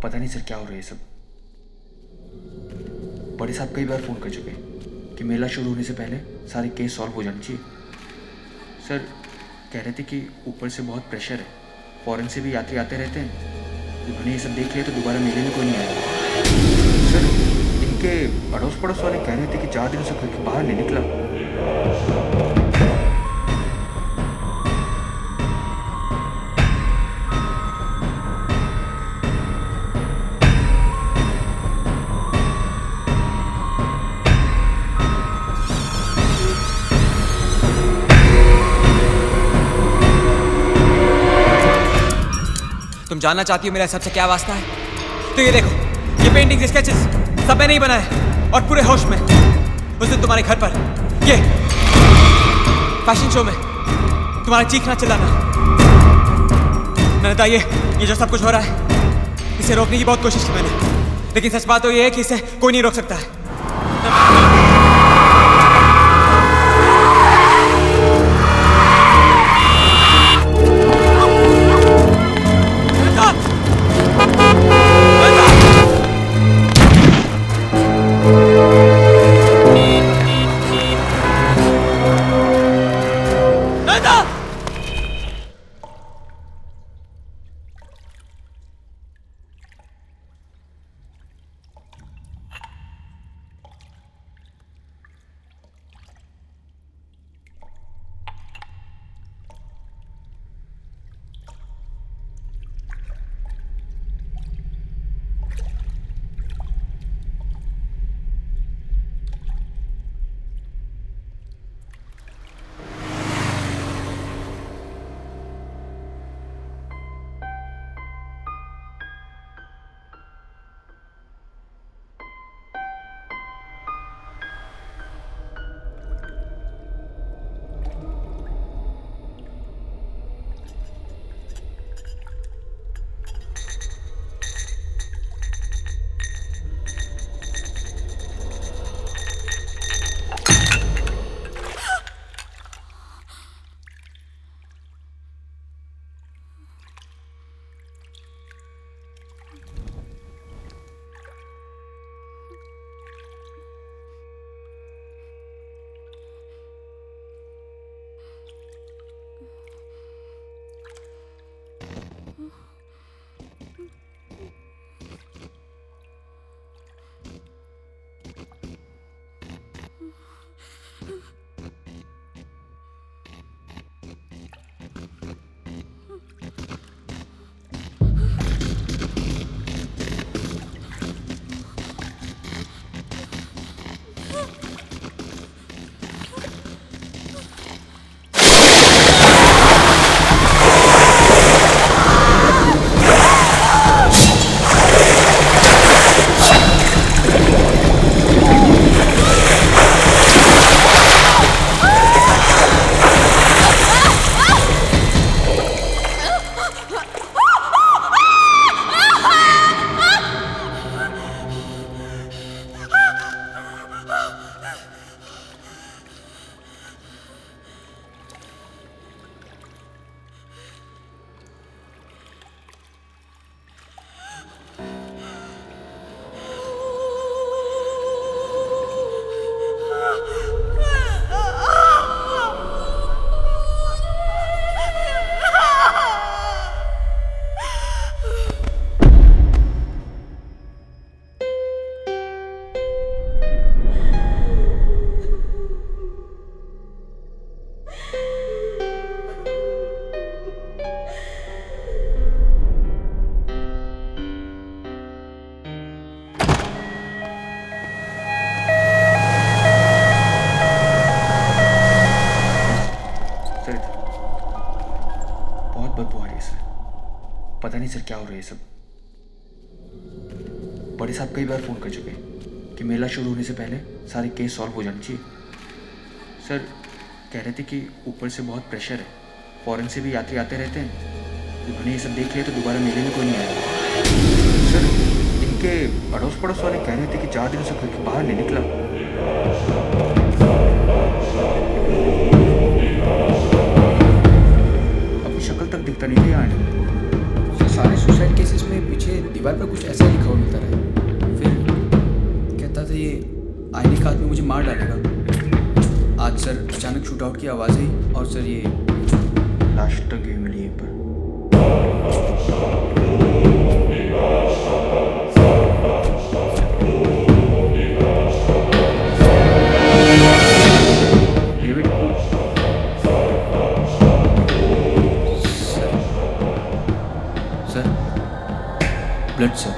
पता नहीं सर क्या हो रहा है ये सब। बड़े साहब कई बार फ़ोन कर चुके हैं कि मेला शुरू होने से पहले सारे केस सॉल्व हो जाने चाहिए। सर कह रहे थे कि ऊपर से बहुत प्रेशर है, फॉरेन से भी यात्री आते रहते हैं, उन्होंने ये सब देख लिया तो दोबारा मेले में कोई नहीं आएगा। सर इनके अड़ोस पड़ोस वाले कह रहे थे कि 4 दिनों से घर के बाहर नहीं निकला। तुम जानना चाहती हो मेरा सबसे क्या वास्ता है? तो ये देखो, ये पेंटिंग स्केचेस सब मैंने ही बनाए और पूरे होश में। उस दिन तुम्हारे घर पर ये फैशन शो में तुम्हारा चीखना चिल्लाना, नैना ये जो सब कुछ हो रहा है इसे रोकने की बहुत कोशिश की मैंने, लेकिन सच बात तो ये है कि इसे कोई नहीं रोक सकता है। पता नहीं सर क्या हो रहा है ये सब। बड़े साहब कई बार फ़ोन कर चुके हैं कि मेला शुरू होने से पहले सारे केस सॉल्व हो जाने चाहिए। सर कह रहे थे कि ऊपर से बहुत प्रेशर है, फॉरेन से भी यात्री आते रहते हैं, उन्होंने ये सब देख लिया तो दोबारा मेले में कोई नहीं आएगा। सर इनके अड़ोस पड़ोस वाले कह रहे थे कि 4 दिनों से घर के बाहर नहीं निकला। अपनी शक्ल तक दिखता नहीं था यहाँ। सारे सुसाइड केसेस में पीछे दीवार दीवार पर कुछ ऐसा ही लिखा हुआ मिलता रहा। फिर कहता था ये आईने का आदमी मुझे मार डालेगा। आज सर अचानक शूट आउट की आवाज़ आई और सर ये लाश टंगी हुई मिली यहीं पर। Blood sir.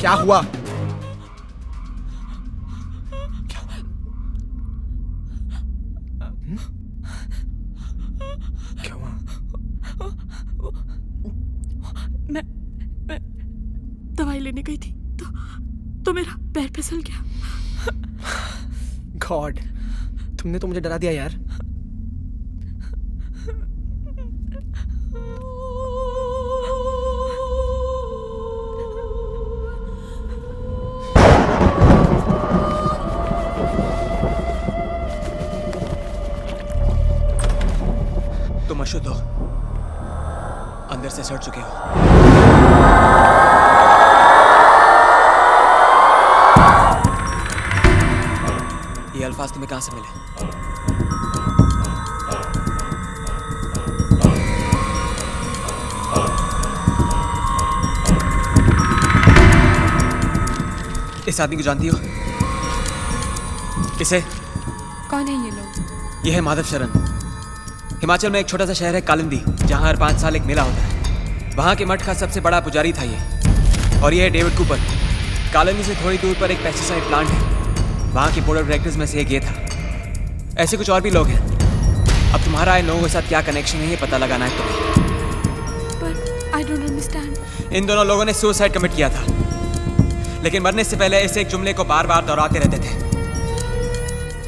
क्या हुआ? क्या हुआ? मैं दवाई लेने गई थी तो मेरा पैर फिसल गया। गॉड, तुमने तो मुझे डरा दिया यार। तुम अशुद्ध हो, अंदर से सड़ चुके हो। ये अल्फाज तुम्हें कहां से मिले? इस आदमी को जानती हो? इसे? कौन है ये लोग? ये है माधव शरण। हिमाचल में एक छोटा सा शहर है कालिंदी, जहां हर 5 साल एक मेला होता है। वहां के मठ का सबसे बड़ा पुजारी था ये। और ये है डेविड कूपर। कालिंदी से थोड़ी दूर पर एक पेस्टिसाइड प्लांट है, वहां के बोर्ड ऑफ डायरेक्टर्स में से एक ये था। ऐसे कुछ और भी लोग हैं। अब तुम्हारा इन लोगों के साथ क्या कनेक्शन है ये पता लगाना है तुम्हें। पर आई डोंट अंडरस्टैंड। इन दोनों लोगों ने सुसाइड कमिट किया था, लेकिन मरने से पहले इस एक जुमले को बार बार दोहराते रहते थे।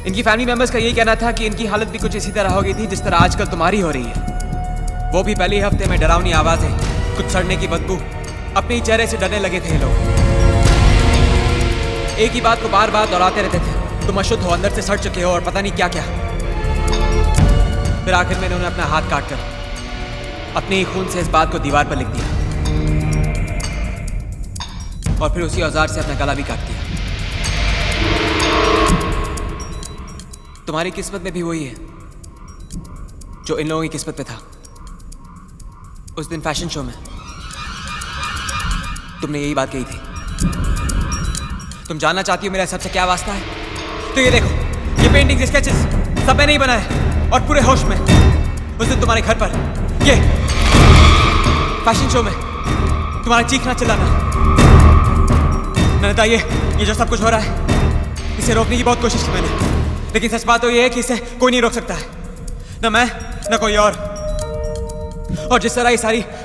इनकी फैमिली मेंबर्स का यही कहना था कि इनकी हालत भी कुछ इसी तरह हो गई थी जिस तरह आजकल तुम्हारी हो रही है। वो भी पहले हफ्ते में डरावनी आवाजें, कुछ सड़ने की बदबू, अपने चेहरे से डरने लगे थे ये लोग। एक ही बात को बार बार दोहराते रहते थे, तुम अशुद्ध हो, अंदर से सड़ चुके हो और पता नहीं क्या क्या। फिर आखिर में उन्होंने अपना हाथ काट कर अपने ही खून से इस बात को दीवार पर लिख दिया और फिर उसी औजार से अपना गला भी काट दिया। तुम्हारी किस्मत में भी वही है जो इन लोगों की किस्मत में था। उस दिन फैशन शो में तुमने यही बात कही थी। तुम जानना चाहती हो मेरा सबसे क्या वास्ता है? तो ये देखो, ये पेंटिंग स्केचेस सब मैंने ही बनाए और पूरे होश में। उस दिन तुम्हारे घर पर ये फैशन शो में तुम्हारा चीखना चिल्लाना। नैना, ये जो सब कुछ हो रहा है इसे रोकने की बहुत कोशिश की मैंने, लेकिन सच बात तो ये है कि इसे कोई नहीं रोक सकता है, ना मैं ना कोई और जिस तरह ये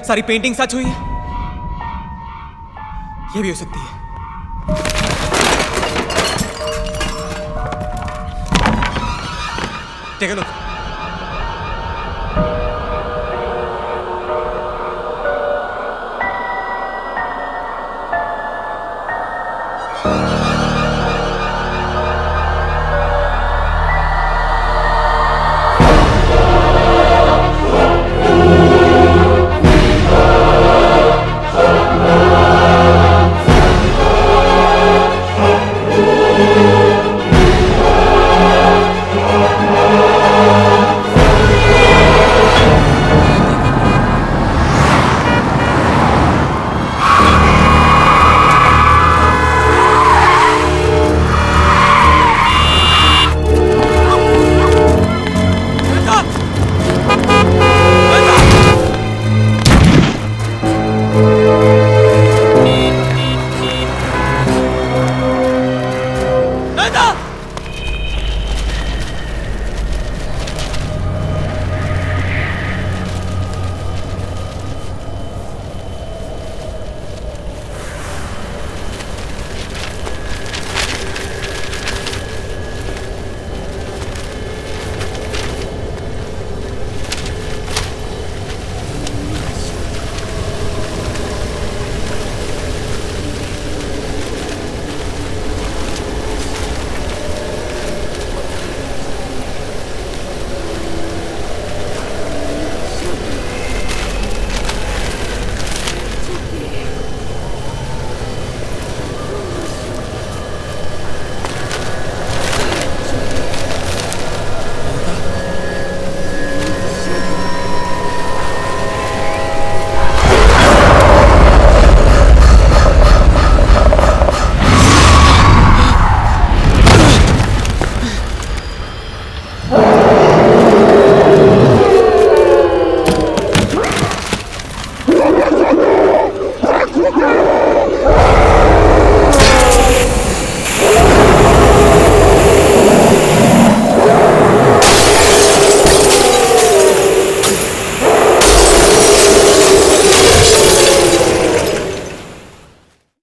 सारी पेंटिंग सच हुई है ये भी हो सकती है। Take a look.